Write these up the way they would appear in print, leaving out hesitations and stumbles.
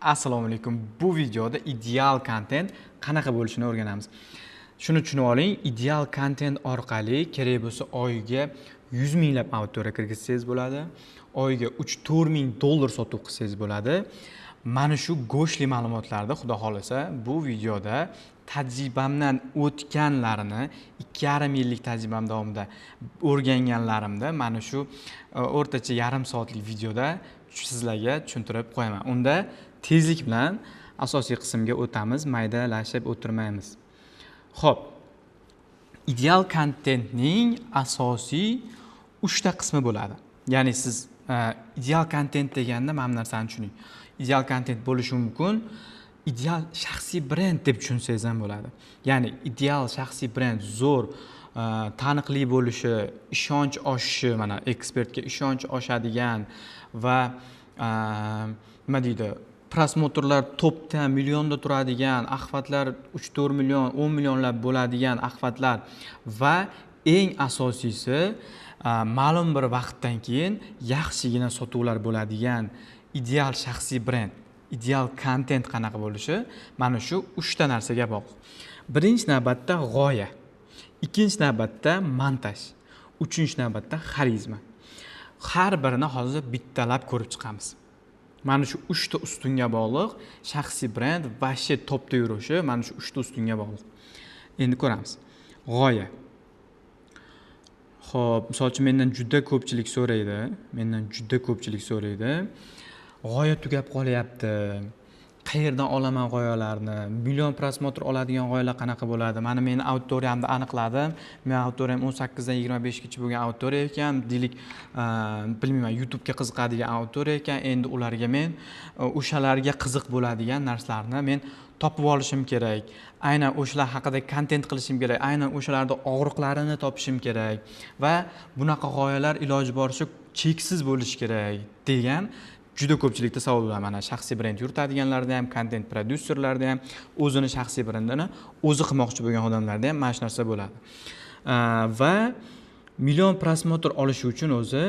Assalomu alaykum. Bu videoda ideal kontent qanaqa bo'lishini o'rganamiz. Shuni tushunib oling, ideal kontent orqali kerak bo'lsa oyiga 100 minglab auditoriya kirgizsangiz bo'ladi. Oyiga 3-4 ming dollar sotuv qilsangiz bo'ladi. Mana shu go'shli ma'lumotlarda xudo xolasa bu videoda tajribamdan o'tganlarini 2,5 yillik tajribam davomida o'rganganlarimda mana shu o'rtacha yarim soatlik videoda sizlarga tushuntirib qo'yaman. Unda tezlik bilan asosiy qismga o'tamiz, maydalashib o'tirmaymiz. Xo'p, ideal kontentning asosiy 3 ta qismi bo'ladi. Ya'ni siz ideal kontent deganda mana bu narsani tushuning. Ideal kontent bo'lishi mumkin, ideal shaxsiy brend deb tushunsangiz ham bo'ladi. Ya'ni ideal shaxsiy brend zo'r, taniqli bo'lishi, ishonch oshishi, mana ekspertga ishonch oshadigan va nima deydi, prosmotrlar topda millionda turadigan, axfatlar 3-4 million, 10 millionlab bo'ladigan axfatlar va eng asosiysi ma'lum bir vaqtdan keyin yaxshigina sotuvlar bo'ladigan ideal shaxsiy brend, ideal kontent qanaqa bo'lishi mana shu 3 ta narsaga bog'liq. Birinchi navbatda g'oya, ikkinchi navbatda montaj, uchinchi navbatda xarizma. Har birini hozir bittalab ko'rib chiqamiz. Mana shu 3 ta ustunga bog'liq shaxsiy brend va topda yurishi mana shu 3 ta ustunga bog'liq. Endi ko'ramiz. G'oya. Xo'p, misol uchun mendan juda ko'pchilik so'raydi. G'oya tugab qolyapti. Qayerdan olaman g'oyalarni? Million prosmotr oladigan g'oyalar qanaqa bo'ladi? Mana meni auditoriyamni aniqladim. Men auditoriyam 18 dan 25 gacha bo'lgan auditoriya ekan. Deylik, bilmayman, YouTube ga qiziqadigan auditoriya ekan. Endi ularga men o'shalarga qiziq bo'ladigan narsalarni men topib olishim kerak. Aynan o'shalar haqida kontent qilishim kerak. Aynan o'shalarda og'riqlarini topishim kerak va bunaqa g'oyalar iloji boricha cheksiz bo'lishi kerak degan juda ko'pchilikda savollar. Mana shaxsiy brend yuritadiganlarda ham, kontent prodyuserlarda ham, o'zini shaxsiy brendini o'zi qilmoqchi bo'lgan odamlarda ham mana shu narsa bo'ladi. Va million prosmotr olish uchun o'zi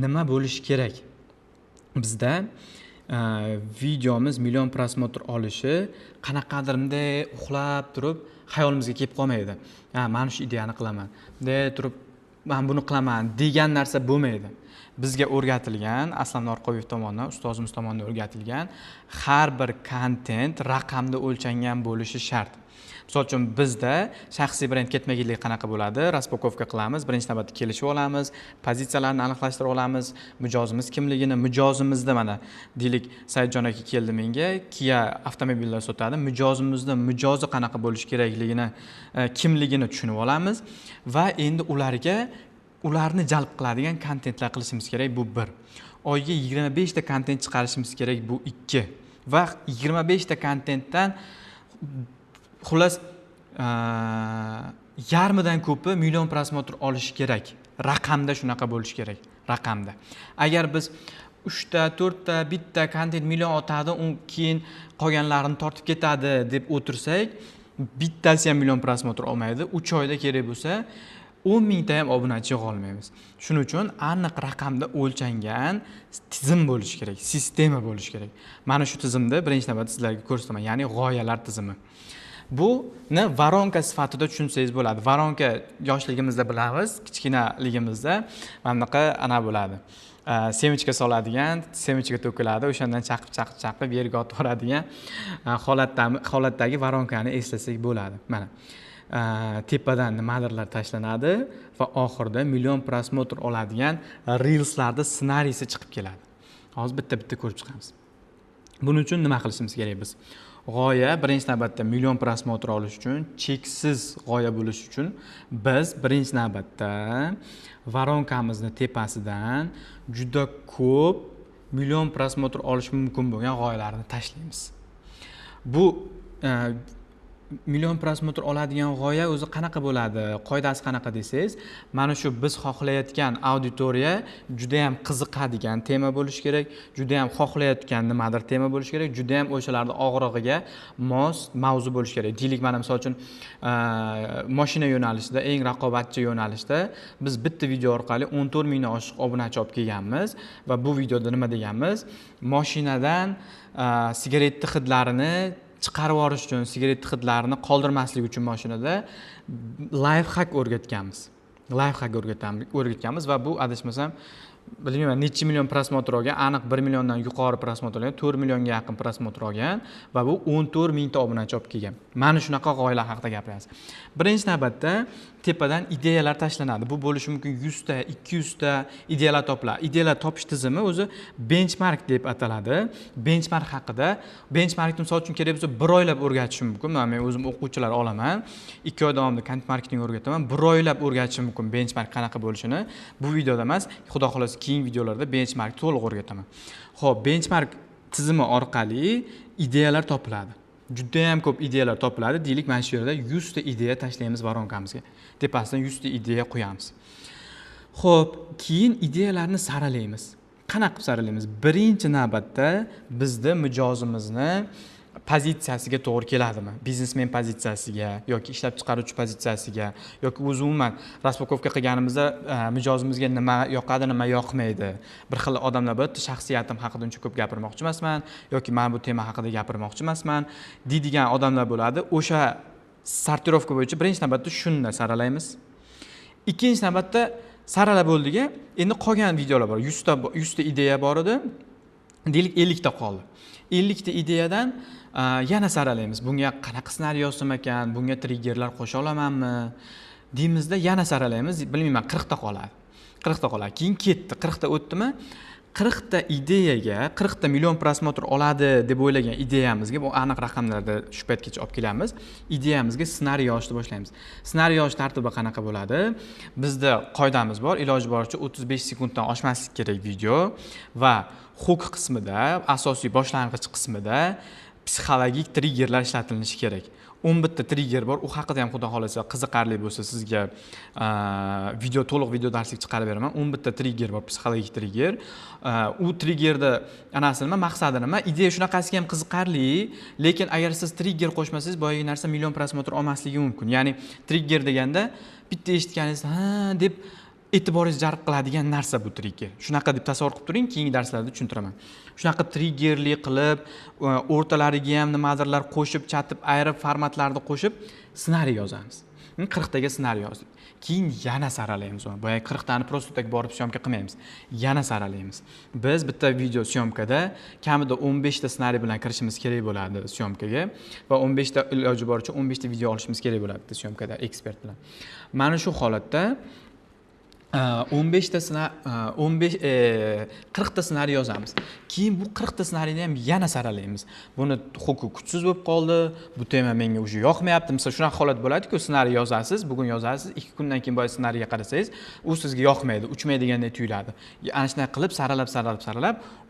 nima bo'lishi kerak? Bizda videomiz million prosmotr olishi qanaqadir bunday uxlab turib xayolimizga kelib qolmaydi. Mana shu ideyani qilaman, bunday turib men buni qilaman degan narsa bo'lmaydi. Bizga o'rgatilgan, Aslam Norqoyev tomonidan, ustozimiz tomonidan o'rgatilgan har bir kontent raqamda o'lchangan bo'lishi shart. Misol uchun bizda shaxsiy brend ketmaganlik qanaqa bo'ladi? Raspakovka qilamiz, birinchi navbatda kelishib olamiz, pozitsiyalarni aniqlashtirib olamiz, mijozimiz kimligini, mijozimizda mana deylik, Saidjon aka keldi menga, Kia avtomobillar sotadi, mijozimizda mijozi qanaqa bo'lishi kerakligini, kimligini tushunib olamiz va endi ularni jalb qiladigan kontentlar qilishimiz kerak. Bu 1. Oyiga 25 ta kontent chiqarishimiz kerak. Bu 2. Va 25 ta kontentdan xullas yarmidan ko'pi million prosmotr olishi kerak. Raqamda shunaqa bo'lishi kerak. Raqamda. Agar biz 3 ta, 4 ta, bitta kontent million otadi, keyin qolganlarini tortib ketadi deb o'tirsak, bittasi ham million prosmotr olmaydi. 3 oyda kerak bo'lsa 10 mingta ham obunachi olmaymiz. Shuning uchun aniq raqamda o'lchangan tizim bo'lishi kerak, sistema bo'lishi kerak. Mana shu tizimni birinchi navbatda sizlarga ko'rsataman, ya'ni g'oyalar tizimi. Buni varonka sifatida tushunsangiz bo'ladi. Varonka yoshligimizda bilamiz, kichkinaligimizda mana bunaqa bo'ladi. Semichka soladigan, semichka to'kiladi, o'shandan chaqib yerga otib yuboradigan holatdagi varonkani eslasak bo'ladi. Mana tepadan nimadirlar tashlanadi va oxirida million prosmotr oladigan reelslarda ssenariysi chiqib keladi. Hozir bitta ko'rib chiqamiz. Buning uchun nima qilishimiz kerak biz? G'oya birinchi navbatda million prosmotr olish uchun, cheksiz g'oya bo'lish uchun biz birinchi navbatda varonkamizni tepasidan juda ko'p million prosmotr olish mumkin bo'lgan g'oyalarni tashlaymiz. Bu million prosmotr oladigan g'oya o'zi qanaqa bo'ladi, qoidasi qanaqa desangiz, mana shu biz xohlayotgan auditoriya juda ham qiziqadigan tema bo'lishi kerak, juda ham xohlayotgan nimadir tema bo'lishi kerak, juda ham o'shalarning og'rig'iga mos mavzu bo'lishi kerak. Deylik, mana misol uchun mashina yo'nalishida, eng raqobatchi yo'nalishda biz bitta video orqali 14 mingdan oshiq obunachi olib kelganmiz va bu videoda nima deganmiz? Mashinadan sigaretni hidlarini chiqarib yuborish uchun, sigaret hidlarini qoldirmaslik uchun mashinada life hack o'rgatganmiz. Life hack o'rgatganmiz va bu adashmasam bilmayman necha million prosmotr olgan, aniq 1 milliondan yuqori prosmotr olgan, 4 millionga yaqin prosmotr olgan va bu 14 mingta obunachi olib kelgan. Mana shunaqa g'oyalar haqida gapiryapmiz. Birinchi navbatda tepadan ideyalar tashlanadi. Bu bo'lishi mumkin 100 ta, 200 ta ideyalar topiladi. Ideyalar topish tizimi o'zi benchmark deb ataladi. Benchmark haqida, benchmarkni misol uchun kerak bo'lsa 1 oylab o'rgatishim mumkin. Men o'zim o'quvchilar olaman. 2 oy davomida content marketing o'rgataman. 1 oylab o'rgatishim mumkin benchmark qanaqa bo'lishini. Bu videoda emas, xudo xohlasa keyingi videolarda benchmark to'liq o'rgataman. Xo'p, benchmark tizimi orqali ideyalar topiladi. Juda ham ko'p ideyalar topiladi. Deylik, mana shu yerda 100 ta ideya tashlaymiz varonkamizga. Tepasidan 100 ta ideya qo'yamiz. Xo'p, keyin ideyalarni saralaymiz. Qanaqa qilib saralaymiz? Birinchi navbatda bizning mijozimizni pozitsiyasiga to'g'ri keladimi? Biznesmen pozitsiyasiga yoki ishlab chiqaruvchi pozitsiyasiga yoki o'zi umuman raspakovka qilganimizda mijozimizga nima yoqadi, nima yoqmaydi. Bir xil odamlar bor, shaxsiyatim haqida uncha ko'p gapirmoqchi emasman yoki men bu tema haqida gapirmoqchi emasman deydigan odamlar bo'ladi. O'sha sortirovka bo'yicha birinchi navbatda shuni saralaymiz. Ikkinchi navbatda saralab bo'ldiga, endi qolgan videolar bor. 100 ta ideya bor edi. Deylik 50 ta qoldi. 50 ta ideyadan yana saralaymiz. Bunga qanaqa ssenariy yozsam ekan, bunga triggerlar qo'sha olamanmi deymizda yana saralaymiz. Bilmayman, 40 ta qoladi. 40 ta qoladi. Keyin ketdi, 40 ta o'tdimi? 40 ta ideyaga 40 ta million prosmotr oladi deb o'ylagan ideyamizga, bu aniq raqamlarda shu paytgacha olib kelamiz. Ideyamizga ssenariy yozishni boshlaymiz. Ssenariy yozish tartibi qanaqa bo'ladi? Bizda qoidamiz bor, iloji boricha 35 sekunddan oshmasligi kerak video va hook qismida, asosiy boshlang'ich qismida psixologik triggerlar ishlatilishi kerak. 11 ta trigger bor. U haqida ham xudo xolasa qiziqarli bo'lsa sizga to'liq video darslik chiqarib beraman. 11 ta trigger bor, psixologik trigger. U triggerda anasi nima, maqsadi nima? Ideya shunaqasiga ham qiziqarli, lekin agar siz trigger qo'shmasangiz, boyagi narsa million prosmotr olmasligi mumkin. Ya'ni trigger deganda bitta eshitganingiz, ha deb e'tiboringiz jalb qiladigan narsa bu trigger. Shunaqa deb tasavvur qilib turing, keyingi darslarda tushuntiraman. Shunaqa triggerli qilib, o'rtalariga ham nimadirlar qo'shib, chatib, ayirib, formatlarni qo'shib ssenariy yozamiz. 40 taga ssenariy yozdik. Keyin yana saralaymiz uni. Boya 40 tani просто tak borib syomka qilmaymiz. Yana saralaymiz. Biz bitta video syomkada kamida 15 ta ssenariy bilan kirishimiz kerak bo'ladi syomkaga va 15 ta iloji boricha 15 ta video olishimiz kerak bo'ladi syomkada ekspert bilan. Mana shu holatda 40 ta ssenariy yozamiz. Keyin bu 40 ta ssenariyni ham yana saralaymiz. Buni huquqi kuchsiz bo'lib qoldi, bu tema menga o'zi yoqmayapti. Misol shunaqa holat bo'ladi-ku, ssenariy yozasiz, bugun yozasiz, 2 kundan keyin boya ssenariyga qarasangiz, u sizga yoqmaydi, uchmaydigandek tuyuladi. Ana shunday qilib saralab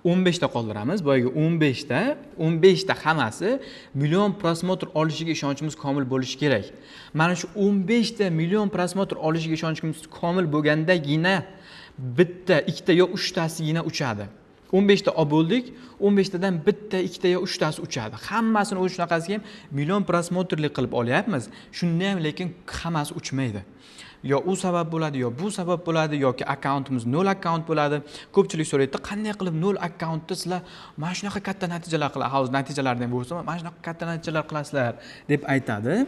15 ta qoldiramiz. Boyaga 15 ta hammasi million prosmotr olishiga ishonchimiz komil bo'lishi kerak. Mana shu 15 ta million prosmotr olishiga ishonchimiz komil bo'lgandagina bitta, ikkita yo 3 tasigina uchadi. 15 ta olib bo'ldik, 15 tadan bitta, ikkita yo 3 tasi uchadi. Hammasini o'zi shunaqasiga ham million prosmotrli qilib olyapmiz. Shunda ham lekin hammasi uchmaydi. Yo u sabab bo'ladi, yo bu sabab bo'ladi, yoki akkauntimiz 0 akkaunt bo'ladi. Ko'pchilik so'raydi, qanday qilib 0 akkauntda sizlar mana shunaqa katta natijalar qilasiz? Hozir natijalardan bo'lsa, mana shunaqa katta natijalar qilasizlar deb aytadi.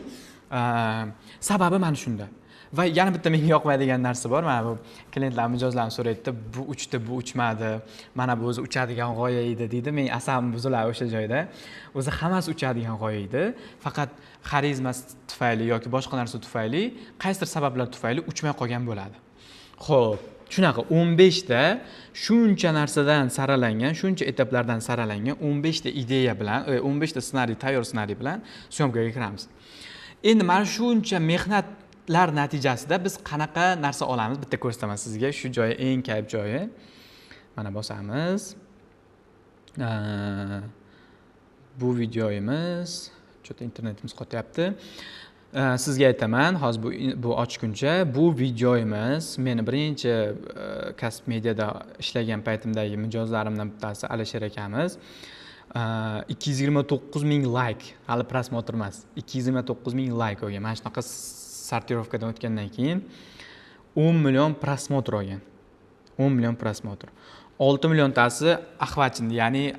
Sababi mana shunda. Va yana bitta menga yoqmaydigan narsa bor. Mana bu klientlar, mijozlar so'raydi, bu uchdi, bu uchmadi. Mana bu o'zi uchadigan g'oya edi deydi. Men asabim buziladi o'sha joyda. O'zi hammasi uchadigan g'oya edi. Faqat xarizmasi tufayli yoki boshqa narsa tufayli, qaysidir sabablar tufayli uchmay qolgan bo'ladi. Xo'p, shunaqa 15 ta shuncha narsadan saralangan, shuncha etaplardan saralangan 15 ta ideya bilan, 15 ta ssenariy, tayyor ssenariy bilan syomkaga kiramiz. Endi mana shuncha mehnatlar natijasida biz qanaqa narsa olamiz? Bitta ko'rsataman sizga. Shu joyi eng kayf joyi. Mana bosamiz. Bu videoyimiz Cho'ta internetimiz qotyapti. Sizga aytaman, hozir bu ochguncha bu videomiz meni birinchi kasb mediada ishlagan paytimdagi mijozlarimdan bittasi Alisher akamiz 229 ming like, hali prosmotr emas, 229 ming like olgan. Mana shunaqa sortirovkadan o'tgandan keyin 10 million prosmotr olgan. 10 million prosmotr. 6 milliontasi axvachindi, ya'ni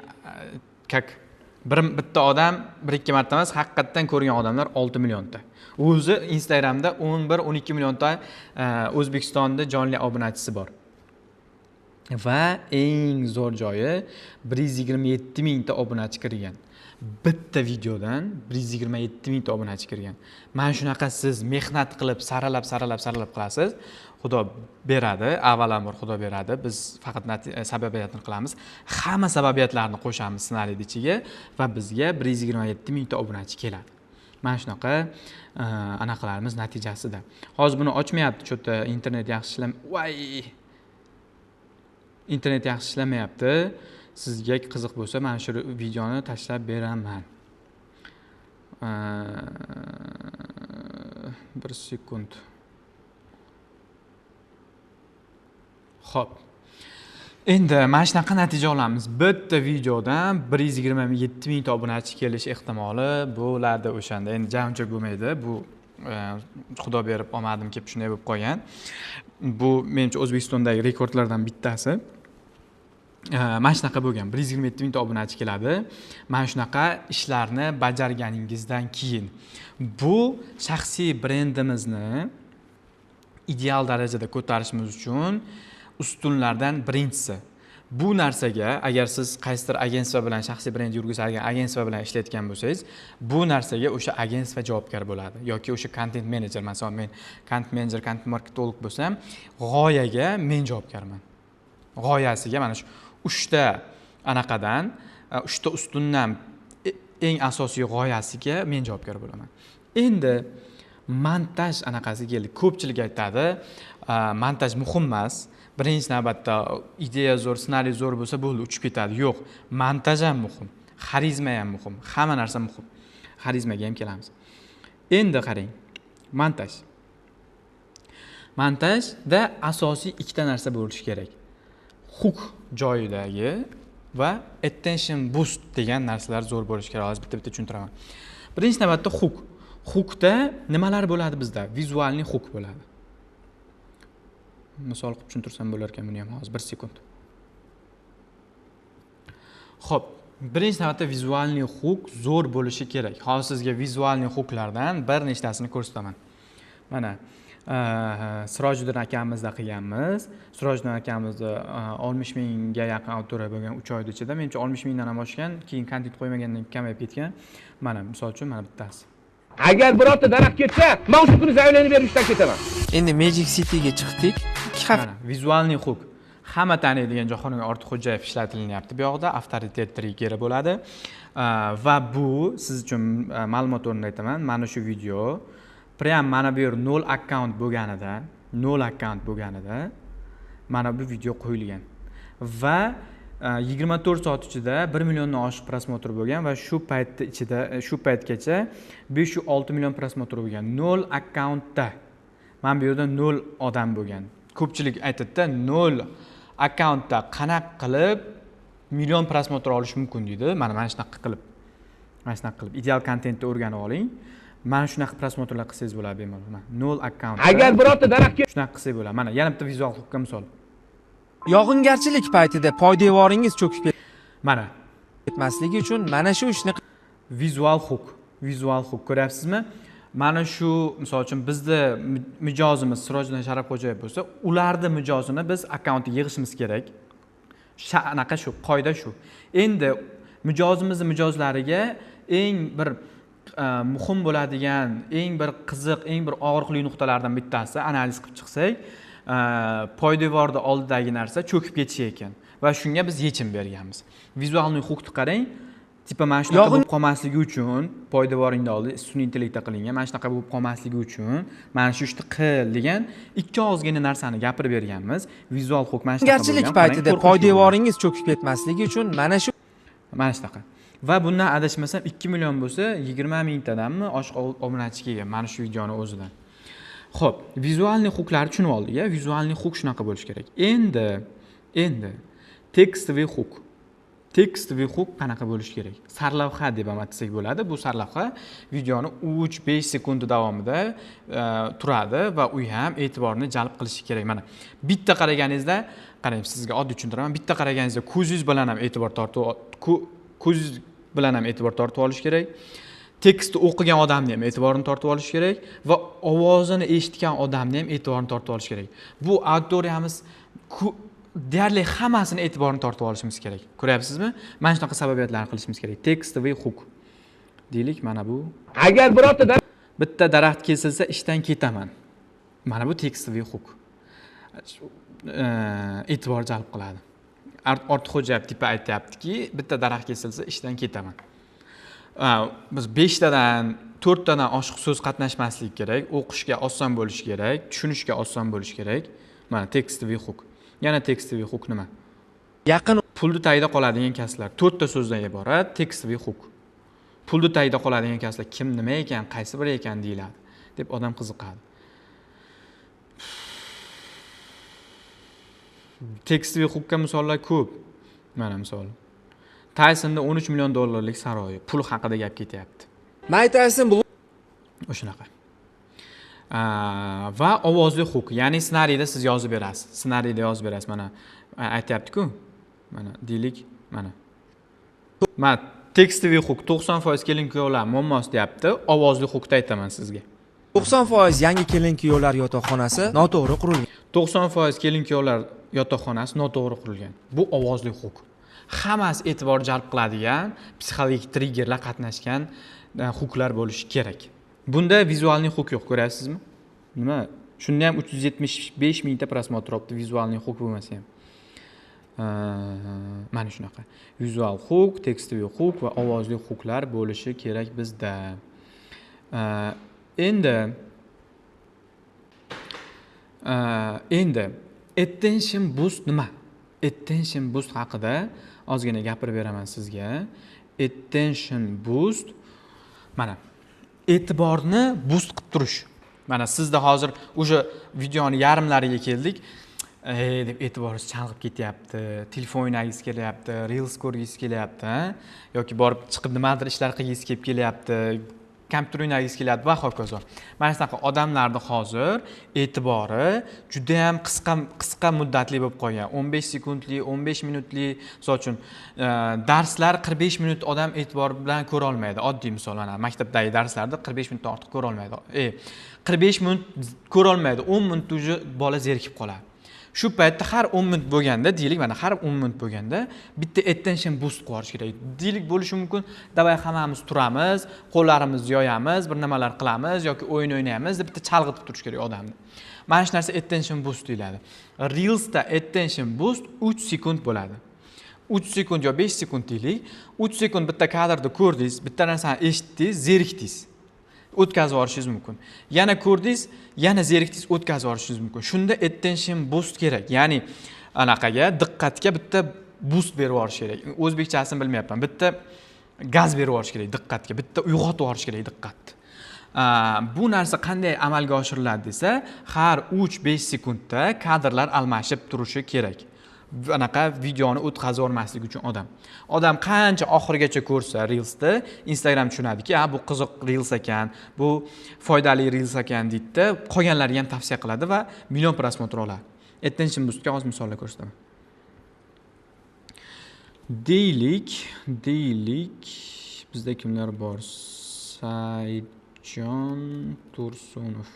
как bitta odam 1-2 marta emas, haqiqatdan ko'rgan odamlar 6 millionta. O'zi Instagramda 11-12 millionta O'zbekistonda jonli obunachisi bor. Va eng zo'r joyi 127 mingta obunachi kirgan. Bitta videodan 127 mingta obunachi kirgan. Mana shunaqa siz mehnat qilib, saralab qilasiz. Xudo beradi, avvalambor Xudo beradi. Biz faqat sababiyatni qilamiz. Hamma sababiyatlarni qo'shamiz ssenariyning ichiga va bizga 127 mingta obunachi keladi. Mana shunaqa anaqalarimiz natijasida. Hozir buni ochmayapti, cho'ta internet yaxshi internet yaxshi ishlamayapti. Sizga qiziq bo'lsa, mana shu videoni tashlab beraman. 1 sekund. Xo'p. Endi mana shunaqa natija olamiz. Bitta videodan 127 mingta obunachi kelish ehtimoli bo'ladi o'shanda. Endi jamcha bo'lmaydi. Bu Xudo berib olmadim kelib shunday bo'lib qolgan. Bu menimcha O'zbekistondagi rekordlardan bittasi. Mana shunaqa bo'lgan. 127 mingta obunachi keladi. Mana shunaqa ishlarni bajarganingizdan keyin bu shaxsiy brendimizni ideal darajada ko'tarishimiz uchun ustunlardan birinchisi. Bu narsaga agar siz qaysidir agentstva bilan shaxsiy brend yurgizadigan agentstva bilan ishlayotgan bo'lsangiz, bu narsaga o'sha agentstva javobgar bo'ladi yoki o'sha content manager, masalan men content manager, content marketolog bo'lsam, g'oyaga men javobgarman. G'oyasiga mana shu 3 ta anaqadan, 3 ta ustundan eng asosiy g'oyasiga men javobgar bo'laman. Endi montaj anaqasi keldi. Ko'pchilik aytadi, montaj muhim emas. Birinchi navbatda ideya zo'r, ssenariy zo'r bo'lsa bo'ldi, uchib ketadi. Yo'q, montaj ham muhim, xarizma ham muhim, hamma narsa muhim. Xarizmaga ham kelamiz. Endi qarang, montaj. Montajda asosiy ikkita narsa bo'lishi kerak. Hook joyidagi va attention boost degan narsalar zo'r bo'lishi kerak. Hozir bitta-bitta tushuntiraman. Birinchi navbatda hook. Hookda nimalar bo'ladi bizda? Vizualniy hook bo'ladi. Misol qilib tushuntirsam bo'lar ekan buni ham hozir 1 sekund. Xo'p, birinchi navbatda vizualniy hook zo'r bo'lishi kerak. Hozir sizga vizualniy hooklardan bir nechtasini ko'rsataman. Mana Sirojiddin akamizda qilganmiz. Sirojiddin akamizni 60 mingga yaqin auditoriya bo'lgan 3 oyda ichida, menimcha 60 mingdan ham oshgan, keyin kontent qo'ymagandan kamayib ketgan. Mana misol uchun mana bittasi. Agar birorta daraxt ketsa, men shu kuni zaylani berishdan ketaman. Endi Magic Cityga chiqdik. 2 hafta mana vizualniy hook. Hamma taniydigan Jahongir Ortiqxo'jayev ishlatilyapti bu yoqda, avtoritet trigger bo'ladi. Va bu siz uchun ma'lumot o'rnida aytaman, mana shu video prям mana bu yer 0 akkaunt bo'lganida mana bu video qo'yilgan. Va 24 soat ichida 1 milliondan oshiq prosmotr bo'lgan va shu paytgacha 5-6 million prosmotr bo'lgan. 0 akkauntda. Mana bu yerda 0 odam bo'lgan. Ko'pchilik aytadi-da, 0 akkauntda qanaqa qilib million prosmotr olish mumkin deydi. Mana shunaqa qilib. Ideal kontentni o'rganib oling. Mana shunaqa prosmotrlar qilsangiz bo'ladi bemalol. Mana 0 akkaunt. Agar birorta daraxt shunaqa qilsangiz bo'ladi. Mana yana bitta vizual hookga misol. yog'ingarchilik paytida poydevoringiz cho'kib Mana ketmasligi uchun mana shu ishni vizual hook ko'ryapsizmi? Mana shu misol uchun bizda mijozimiz Sirojiddin Sharafxo'jayev bo'lsa, ularning mijozini biz akkauntga yig'ishimiz kerak. Anaqa shu, qoida shu. Endi mijozimizning mijozlariga eng bir muhim bo'ladigan, eng bir qiziq, eng bir og'riqli nuqtalardan bittasi analiz qilib chiqsak, poydevorda oldidagi narsa cho'kib ketishi ekan va shunga biz yechim berganmiz. Vizualniy hookni qarang, tipa mana shunaqa bo'lib qolmasligi uchun poydevoringda oldi sun'iy intellektda qilingan, mana shunaqa bo'lib qolmasligi uchun mana shu ishni qil degan ikki og'izgina narsani gapirib berganmiz. Vizual hook mana shunaqa bo'lgan. Garchilik paytida poydevoringiz cho'kib ketmasligi uchun mana shunaqa. Va bundan adashmasam 2 million bo'lsa 20 mingtadanmi oshiq obunachiga ega mana shu videoni o'zidan. Xo'p, vizualniy huquqlarni tushunib oldik, ya. Vizualniy huquq shunaqa bo'lish kerak. Endi tekstoviy huquq. Tekstoviy huquq qanaqa bo'lish kerak? Sarlavha deb ham atsak bo'ladi. Bu sarlavha videoni 3-5 sekund davomida turadi va u ham e'tiborni jalb qilishi kerak. Mana bitta qaraganingizda, qarang, sizga oddiy tushuntiraman. Bitta qaraganingizda ko'zingiz bilan ham e'tibor tortib olish kerak. Tekstni o'qigan odamni ham e'tiborini tortib olish kerak va ovozini eshitgan odamni ham e'tiborini tortib olish kerak. Bu auditoriyamiz deyarli hammasini e'tiborini tortib olishimiz kerak. Ko'ryapsizmi? Mana shunaqa sababiyatlarni qilishimiz kerak. Tekstoviy huquq. Deylik, mana bu. Agar birorta Bitta daraxt kesilsa ishdan ketaman. Mana bu tekstoviy huquq. E'tibor jalb qiladi. Ortiqxo'jayev tipi aytayaptiki, bitta daraxt kesilsa ishdan ketaman. Biz 5 tadan 4 tadan oshiq so'z qatnashmasligi kerak, o'qishga oson bo'lishi kerak, tushunishga oson bo'lishi kerak. Mana tekstoviy huquq. Yana tekstoviy huquq nima? Yaqin Pulni tagida qoladigan kasblar 4 ta so'zdan iborat tekstoviy huquq. Pulni tagida qoladigan kasblar kim nima ekan, qaysi biri ekan deyiladi deb odam qiziqadi. Tekstoviy huquqqa misollar ko'p. Mana misol. Taysonda 13 million dollarlik saroyi, pul haqida gap ketyapti. Mike Tyson bu O'shanaqa. Va ovozli huquq, ya'ni ssenariyda siz yozib berasiz. Ssenariyda yozib berasiz. Mana aytayapti-ku. Mana deylik, mana. Mana tekstoviy huquq 90% kelin-kuyovlar muammosi deyapti. Ovozli huquqda aytaman sizga. 90% yangi kelin-kuyovlar yotoqxonasi noto'g'ri qurilgan. 90% kelin-kuyovlar yotoqxonasi noto'g'ri qurilgan. Bu ovozli huquq. Hammasi e'tibor jalb qiladigan psixologik triggerlar qatnashgan huquqlar bo'lishi kerak. Bunda vizualniy huquq yo'q, ko'ryapsizmi? Nima? Shunda ham 375 mingta prosmotr olibdi vizualniy huquq bo'lmasa ham. Mana shunaqa. Vizual huquq, tekstoviy huquq va ovozli huquqlar bo'lishi kerak bizda. Endi attention boost nima? Attention boost haqida ozgina gapirib beraman sizga. Attention boost mana e'tiborni boost qilib turish. Mana sizda hozir o'sha videoni yarimlariga keldik. Deb e'tiboringiz chalg'ib ketyapti, telefon o'ynagingiz kelyapti, reels ko'rgingiz kelyapti, yoki borib chiqib nimadir ishlar qilgingiz kelib kelyapti, kompyuter o'ynagingiz kelyapti va hokazo. Mana shunaqa odamlarning hozir e'tibori juda ham qisqa muddatli bo'lib qolgan. 15 sekundli, 15 minutli, misol uchun darslar 45 minut odam e'tibor bilan ko'ra olmaydi. Oddiy misol, mana maktabdagi darslarda 45 minutdan ortiq ko'ra olmaydi. 45 minut ko'ra olmaydi, 10 minut uje bola zerikib qoladi. Shu paytda har 10 minut bo'lganda, deylik, mana har 10 minut bo'lganda bitta attention boost qo'yish kerak. Deylik, bo'lishi mumkin, davay hammamiz turamiz, qo'llarimizni yoyamiz, bir nimalar qilamiz yoki o'yin o'ynaymiz deb bitta chalg'itib turish kerak odamni. Mana shu narsa attention boost deyiladi. Reelsda attention boost 3 sekund bo'ladi. 3 sekund yo 5 sekund deylik. 3 sekund bitta kadrda ko'rdingiz, bitta narsani eshitdingiz, zerikdingiz. O'tkazib yuborishingiz mumkin. Yana ko'rdingiz, yana zerikdingiz, o'tkazib yuborishingiz mumkin. Shunda attention boost kerak. Ya'ni anaqaga, diqqatga bitta boost berib yuborish kerak. O'zbekchasini bilmayapman. Bitta gaz berib yuborish kerak diqqatga, bitta uyg'otib yuborish kerak diqqatni. Bu narsa qanday amalga oshiriladi desa, har 3-5 sekundda kadrlar almashib turishi kerak. Anaqa videoni o'tkazib yubormaslik uchun odam qancha oxirigacha ko'rsa reelsda, Instagram tushunadiki, bu qiziq reels ekan, bu foydali reels ekan deydi, qolganlarga ham tavsiya qiladi va million prosmotr oladi. Attention boostga hozir misollar ko'rsataman. Deylik, bizda kimlar bor? Saidjon Tursunov.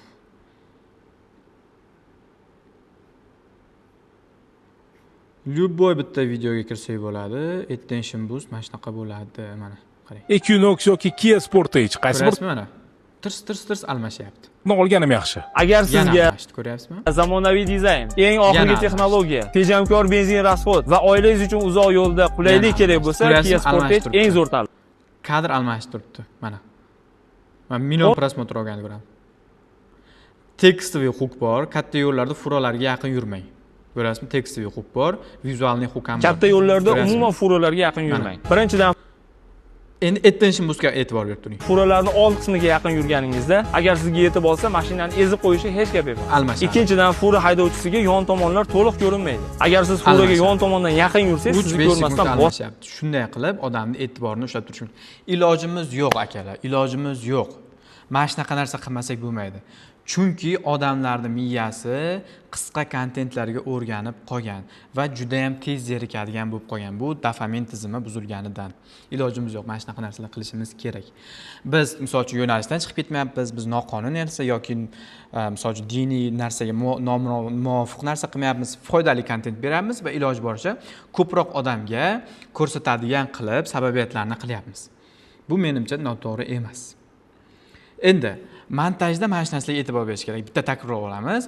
Любой bitta videoga kirsak bo'ladi. Attention boost mana shunaqa bo'ladi, mana qarang. Equinox yoki Kia Sportage qaysi bir mana tirs almashyapti. olganim yaxshi. Agar sizga ko'ryapsizmi? zamonaviy dizayn, eng oxirgi texnologiya, tejamkor benzin rasxod va oilangiz uchun uzoq yo'lda qulaylik kerak bo'lsa, Kia Sportage eng zo'r tanlov. Kadr almashib turibdi, mana. Men million prosmotr olganini ko'raman. Tekstoviy huquq bor, katta yo'llarda furolarga yaqin yurmang. Ko'rasizmi? Tekstoviy huquq bor, vizualniy huquq ham bor. Katta yo'llarda umuman furolarga yaqin yurmang. Birinchidan Endi attention-busga e'tibor berib turing. Furalarning old qismiga yaqin yurganingizda, agar sizga yetib olsa, mashinani ezib qo'yishi hech gap emas. Almashadi. Ikkinchidan, fura haydovchisiga yon tomonlar to'liq ko'rinmaydi. Agar siz furaga yon tomondan yaqin yursangiz, sizni ko'rmasdan bosyapti. Shunday qilib odamni e'tiborini ushlab turish mumkin. Ilojimiz yo'q akalar, ilojimiz yo'q. Mana shunaqa narsa qilmasak bo'lmaydi. Chunki odamlarning miyasi qisqa kontentlarga o'rganib qolgan va juda ham tez zerikadigan bo'lib qolgan. Bu dopamin tizimi buzilganidan. Ilojimiz yo'q. Mana shunaqa narsalar qilishimiz kerak. Biz misol uchun yo'nalishdan chiqib ketmayapmiz, biz noqonuniy narsa yoki misol uchun diniy narsaga muvofiq narsa qilmayapmiz, foydali kontent beramiz va iloji boricha ko'proq odamga ko'rsatadigan qilib sababiyatlarni qilyapmiz. Bu menimcha noto'g'ri emas. Endi montajda mana shu narsalarga e'tibor berish kerak. Bitta takror olamiz.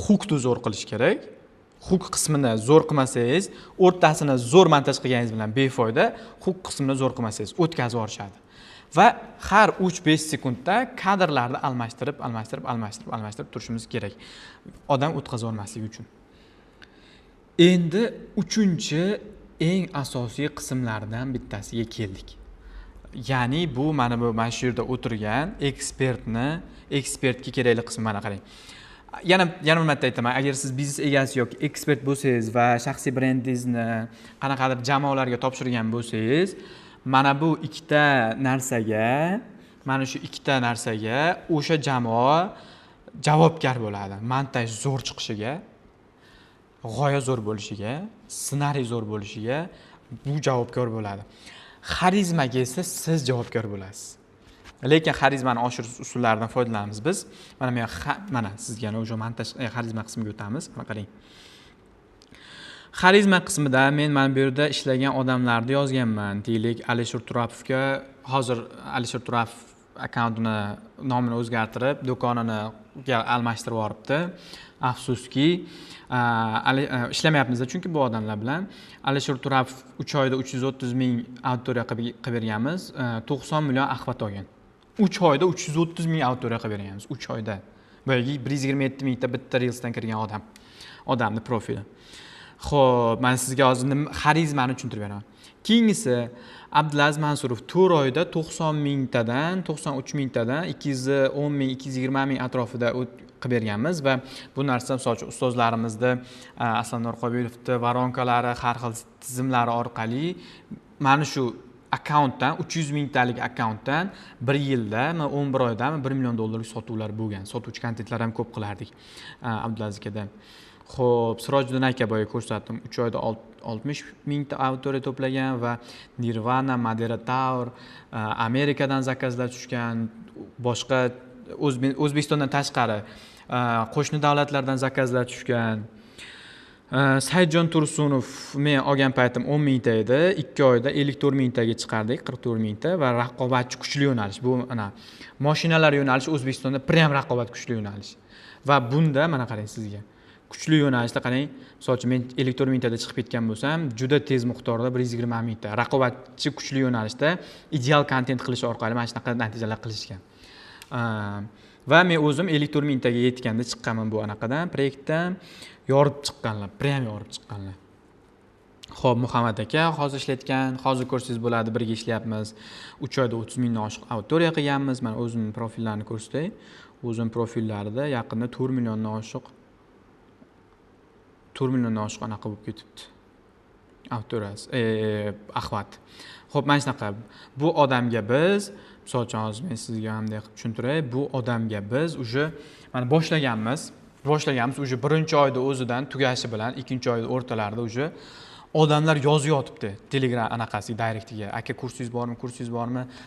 Hukni zo'r qilish kerak. Huk qismini zo'r qilmasangiz, o'rtasini zo'r montaj qilganingiz bilan befoyda, huk qismini zo'r qilmasangiz o'tkazib yuborishadi. Va har 3-5 sekundda kadrlarni almashtirib turishimiz kerak. Odam o'tkazib olmasligi uchun. Endi 3-chi eng asosiy qismlardan bittasiga keldik. Ya'ni bu mana shu yerda o'tirgan ekspertga kerakli qism mana qarang. Yana bir marta aytaman, agar siz biznes egasi yoki ekspert bo'lsangiz va shaxsiy brendingizni qanaqadir jamoalarga topshirgan bo'lsangiz, mana bu ikkita narsaga o'sha jamoa javobgar bo'ladi. Montaj zo'r chiqishiga, g'oya zo'r bo'lishiga, ssenariy zo'r bo'lishiga bu javobgar bo'ladi. Xarizmaga esa siz javobgar bo'lasiz. Lekin xarizmani oshirish usullaridan foydalanamiz biz. Mana sizga o'sha montaj xarizma qismiga o'tamiz. Mana qarang. Xarizma qismida men mana bu yerda ishlagan odamlarni yozganman. Deylik, Alisher Turapovga hozir Alisher Turapov akkauntini nomini o'zgartirib, do'konini almashtirib yuboribdi. Afsuski, ishlamayapmiz chunki bu odamlar bilan. Alisher Turapov 3 oyda 330 ming auditoriya qilib berganmiz, 90 million axbat olgan. 3 oyda 330 ming auditoriya qilib berganmiz, 3 oyda. Boyagi 127 mingta bitta Reelsdan kirgan odamning profili. Xo'p, men sizga hozir xarizmani tushuntirib beraman. Keyingisi Abdulaziz Mansurov 4 oyda 90 mingtadan 93 mingtadan 210 ming, 220 ming atrofida qilib berganmiz va bu narsa masalan ustozlarimizni Aslanor Qobilovni varonkalari, har xil tizimlari orqali mana shu akkauntdan 300 mingtalik akkauntdan 1 yilda 11 oydami 1 million dollarlik sotuvlar bo'lgan. Sotuvchi kontentlar ham ko'p qilardik Abdulaziz akada. Xo'p, Sirojiddin aka boya ko'rsatdim. 3 oyda 60 mingta auditoriya to'plagan va Nirvana, Madera Tower, Amerikadan zakazlar tushgan, boshqa O'zbekistondan tashqari qo'shni davlatlardan zakazlar tushgan. Saidjon Tursunov men olgan paytim 10 mingta edi, 2 oyda 54 mingtaga chiqardik, 44 mingta va raqobatchi kuchli yo'nalish. Bu mana mashinalar yo'nalishi O'zbekistonda prem raqobat kuchli yo'nalish. Va bunda mana qarang sizga. Kuchli yo'nalishda qarang, masalan men 54 mingtada chiqib ketgan bo'lsam, juda tez miqdorda 120 mingta raqobatchi kuchli yo'nalishda ideal kontent qilish orqali mana shunaqa natijalar qilishgan. Va men o'zim 54 mingtaga yetganda chiqqanman bu anaqadan, proyektdan yorib chiqqanlar, prem yorib chiqqanlar. Xo'p, Muhammad aka hozir ishlayotgan, hozir ko'rsangiz bo'ladi, birga ishlayapmiz. 3 oyda 30 mingdan oshiq auditoriya qilganmiz. Mana o'zining profillarini ko'rsatay. O'zining profillarida yaqinda 4 milliondan oshiq anaqa bo'lib ketibdi. Auditoriyasi, axvat. Xo'p, mana shunaqa. Bu odamga biz, misol uchun hozir men sizga ham deb tushuntiray, bu odamga biz uje mana boshlaganmiz, uje 1-oyda o'zidan tugashi bilan 2-oyda o'rtalarida uje odamlar yozib yotibdi Telegram anaqasiga, direktiga. Aka, kursingiz bormi?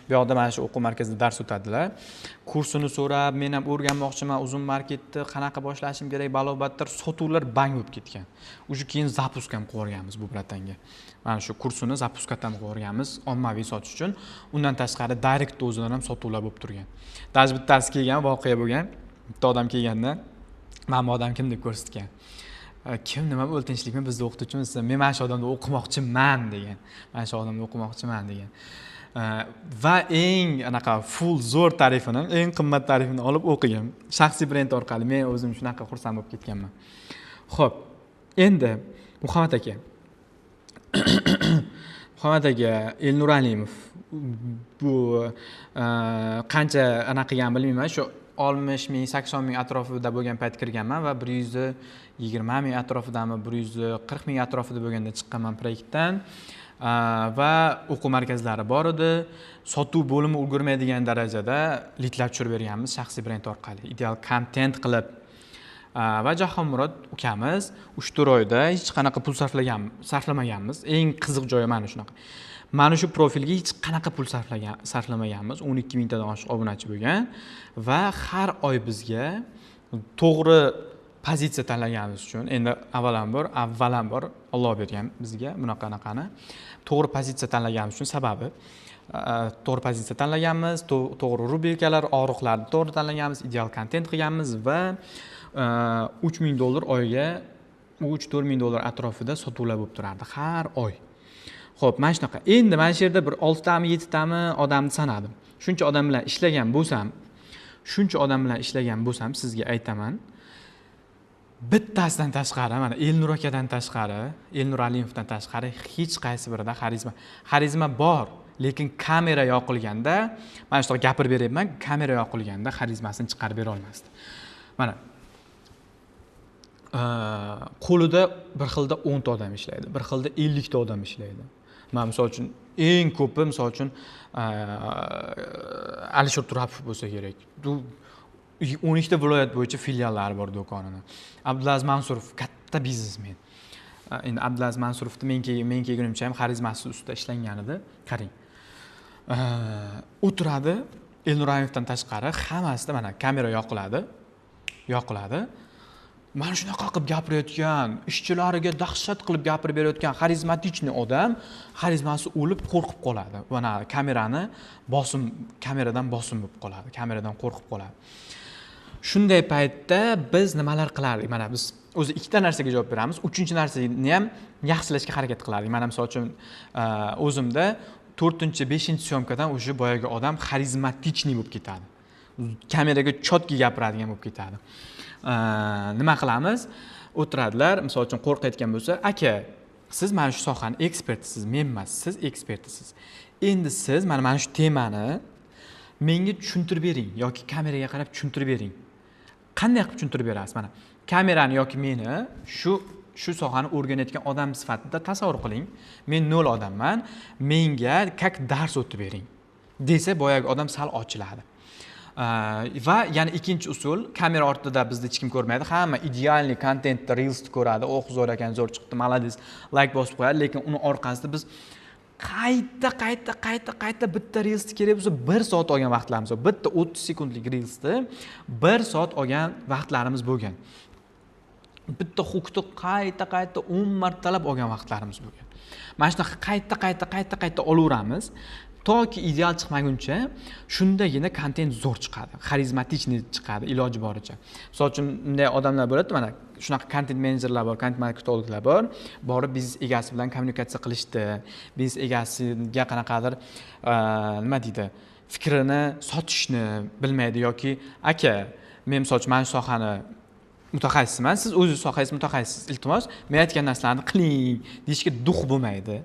Bu yoqda mana shu o'quv markazida dars o'tadilar. Kursini so'rab, men ham o'rganmoqchiman, uzun marketni qanaqa boshlashim kerak, balobatlar, sotuvlar bang bo'lib ketgan. Uje keyin zapusk ham qo'yganmiz bu bratanga. Mana shu kursini zapuskatdan ham qo'yganmiz, ommaviy sotish uchun. Undan tashqari direct o'zidan ham sotuvlar bo'lib turgan. Даже bittasi kelgan, voqea bo'lgan. Bitta odam kelganda, mana bu odam kim deb ko'rsatgan. Kim nima bo'ldi, tinchlikmi, bizning o'qituvchimiz, men mana shu odamni o'qimoqchiman degan. Va eng anaqa full zo'r tarifini, eng qimmat tarifini olib o'qigan. Shaxsiy brend orqali men o'zim shunaqa xursand bo'lib ketganman. Xo'p, endi Muhammad aka. Muhammad aka, Elnur Alimov bu qancha anaqa qilgan bilmayman, shu 60 ming, 80 ming atrofida bo'lgan payt kirganman va 120 ming atrofidami, 140 ming atrofida bo'lganda chiqqanman proyektdan. Va o'quv markazlari bor edi. Sotuv bo'limi ulgurmaydigan darajada lidlar tushirib berganmiz shaxsiy brend orqali. Ideal content qilib. Va Jahonmurod ukamiz 3-4 oyda hech qanaqa pul sarflamaganmiz. Eng qiziq joyi mana shunaqa. Mana shu profilga hech qanaqa pul sarflamaganmiz. 12 mingtadan oshiq obunachi bo'lgan va har oy bizga to'g'ri pozitsiya tanlaganimiz uchun, endi avvalambor Alloh bergan bizga bunaqanaqani to'g'ri pozitsiya tanlaganimiz uchun sababi to'g'ri pozitsiya tanlaganmiz, to'g'ri rubrikalar, og'riqlarni to'g'ri tanlaganmiz, ideal kontent qilganmiz va $3000 oyga $3-4 atrofida sotuvlar bo'lib turardi har oy. Xo'p, mana shunaqa. Endi mana shu yerda bir 6 tami, 7 tami odamni sanadim. Shuncha odam bilan ishlagan bo'lsam, sizga aytaman, bittasidan tashqari, mana Elnur akadan tashqari, Elnur Alimovdan tashqari hech qaysi birida xarizma bor, lekin kamera yoqilganda, mana shu gapirib beryapman, kamera yoqilganda xarizmasini chiqarib bera olmasdi. Mana qo'lida bir xilda 10 ta odam ishlaydi, bir xilda 50 ta odam ishlaydi. Men misol uchun eng ko'pi misol uchun Alisher Turapov bo'lsa kerak. 12 ta viloyat bo'yicha filiallari bor do'konini. Abdulaziz Mansurov katta biznesmen. Endi Abdulaziz Mansurovni men kelgunimcha ham xarizmasi ustida ishlangan edi. Qarang. O'tiradi, Elnur Alimovdan tashqari hammasida mana kamera yoqiladi. Mana shunaqa qilib gapirayotgan, ishchilariga dahshat qilib gapirib berayotgan xarizmatichni odam xarizmasi o'lib qo'rqib qoladi. Mana kameradan bosim bo'lib qoladi, kameradan qo'rqib qoladi. Shunday paytda biz nimalar qilardik? Mana biz o'zi ikkita narsaga javob beramiz. Uchinchi narsani ham yaxshilashga harakat qilardik. Mana misol uchun o'zimda 4-5 syomkadan o'sha boyagi odam xarizmatichni bo'lib ketadi. Kameraga chotki gapiradigan bo'lib ketadi. Nima qilamiz? O'tiradilar, misol uchun qo'rqayotgan bo'lsa, aka, siz mana shu sohani ekspertisiz, men emas, siz ekspertisiz. Endi siz mana shu temani menga tushuntirib bering yoki kameraga qarab tushuntirib bering. Qanday qilib tushuntirib berasiz? Mana kamerani yoki meni shu sohani o'rganayotgan odam sifatida tasavvur qiling. Men 0 odamman, menga kak dars o'tib bering desa, boyagi odam sal ochiladi. Va yana ikkinchi usul, kamera ortida bizni hech kim ko'rmaydi. Hamma idealniy kontentda reelsni ko'radi. Zo'r ekan, zo'r chiqdi, malades, like bosib qo'yadi, lekin uni orqasida biz qayta bitta reelsni kerak bo'lsa 1 soat olgan vaqtlarimiz bor. Bitta 30 sekundlik reelsni 1 soat olgan vaqtlarimiz bo'lgan. Bitta hukni qayta 10 martalab olgan vaqtlarimiz bo'lgan. Mana shunaqa qayta olaveramiz. Toki ideal chiqmaguncha, shundagina kontent zo'r chiqadi, xarizmatichni chiqadi iloji boricha. Misol uchun bunday odamlar bo'ladi, mana shunaqa kontent menejerlar bor, kontent marketinglar bor, borib biznes egasi bilan kommunikatsiya qilishdi, biznes egasiga qanaqadir nima deydi, fikrini sotishni bilmaydi yoki aka, men misol uchun mana shu sohani mutaxassisman, siz o'zingiz sohangiz mutaxassisiz, iltimos, men aytgan narsalarni qiling deyishga duh bo'lmaydi.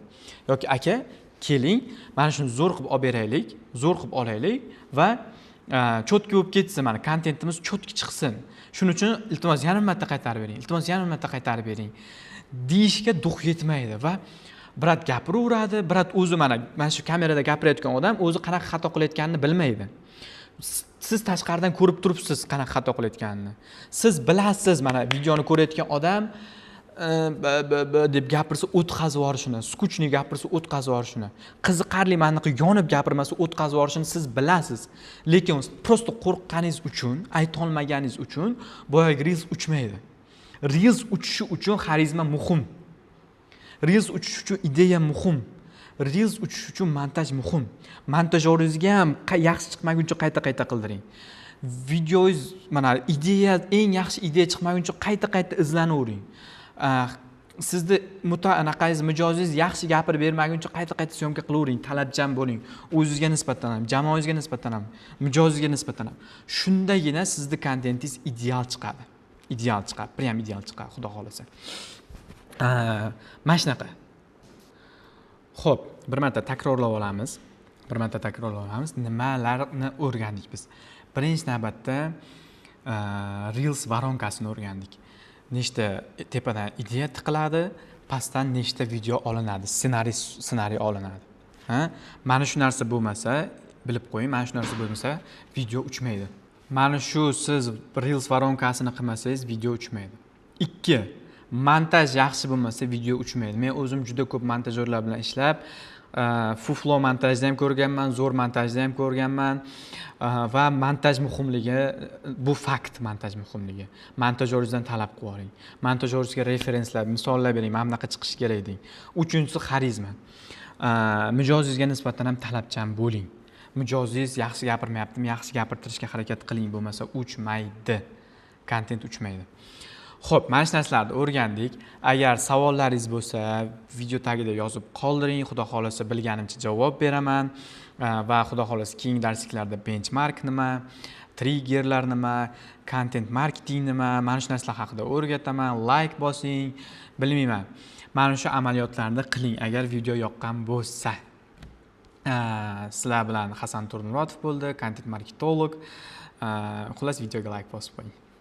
Yoki aka, keling, mana shuni zo'r qilib olib beraylik, zo'r qilib olaylik va chotki bo'lib ketsin, mana kontentimiz chotki chiqsin. Shuning uchun iltimos yarim marta qaytarib bering. Deyishga duh yetmaydi va brat gapiraveradi, brat o'zi mana shu kamerada gapirayotgan odam o'zi qanaqa xato qilayotganini bilmaydi. Siz tashqaridan ko'rib turibsiz qanaqa xato qilayotganini. Siz bilasiz, mana videoni ko'rayotgan odam deb gapirsa o'tkazib yorishini, skuchni gapirsa o'tkazib yorishini, qiziqarli ma'noda yonib gapirmasa o'tkazib yorishini siz bilasiz. Lekin prosta qo'rqqaningiz uchun, ayta olmaganingiz uchun boyagi reels uchmaydi. Reels uchishi uchun xarizma muhim. Reels uchishi uchun ideya muhim. Reels uchishi uchun montaj muhim. Montajyoringizga ham yaxshi chiqmaguncha qayta qildiring. Videoingiz mana eng yaxshi ideya chiqmaguncha qayta izlanavering. Sizni anaqangiz mijozingiz yaxshi gapirib bermaguncha qayta syomka qilavering, talabchan bo'ling. O'zingizga nisbatan ham, jamoangizga nisbatan ham, mijozingizga nisbatan ham. Shundagina sizning kontentingiz ideal chiqadi. Prям ideal chiqadi, xudo xolasa. Mana shunaqa. Xo'p, bir marta takrorlab olamiz. Nimalarni o'rgandik biz? Birinchi navbatda Reels voronkasini o'rgandik. Nechta tepadan ideya tiqiladi, pastdan nechta video olinadi, ssenariy olinadi. Mana shu narsa bo'lmasa, bilib qo'ying, mana shu narsa bo'lmasa, video uchmaydi. Mana shu siz Reels voronkasini qilmasangiz, video uchmaydi. 2. Montaj yaxshi bo'lmasa, video uchmaydi. Men o'zim juda ko'p montajyorlar bilan ishlab, fuflo montajni ham ko'rganman, zo'r montajni ham ko'rganman va montaj muhimligi, bu fakt montaj muhimligi. Montajyoringizdan talab qilib oling. Montajyoringizga referenslar, misollar bering, mana bunaqa chiqishi kerak deng. 3-inchisi xarizma. Mijozingizga nisbatan ham talabchan bo'ling. Mijozingiz yaxshi gapirmayaptimi, yaxshi gapirtirishga harakat qiling, bo'lmasa uchmaydi. Kontent uchmaydi. Xo'p, mana shu narsalarni o'rgandik. Agar savollaringiz bo'lsa, video tagida yozib qoldiring. Xudo xolasa bilganimcha javob beraman va xudo xolasa keyingi darsliklarda benchmark nima, triggerlar nima, content marketing nima, mana shu narsalar haqida o'rgataman. Like bosing, bilmayman. Mana shu amaliyotlarni qiling agar video yoqqan bo'lsa. Sizlar bilan Hasan Turmurodov bo'ldi, content marketolog. Xullas videoga like bosib qo'ying.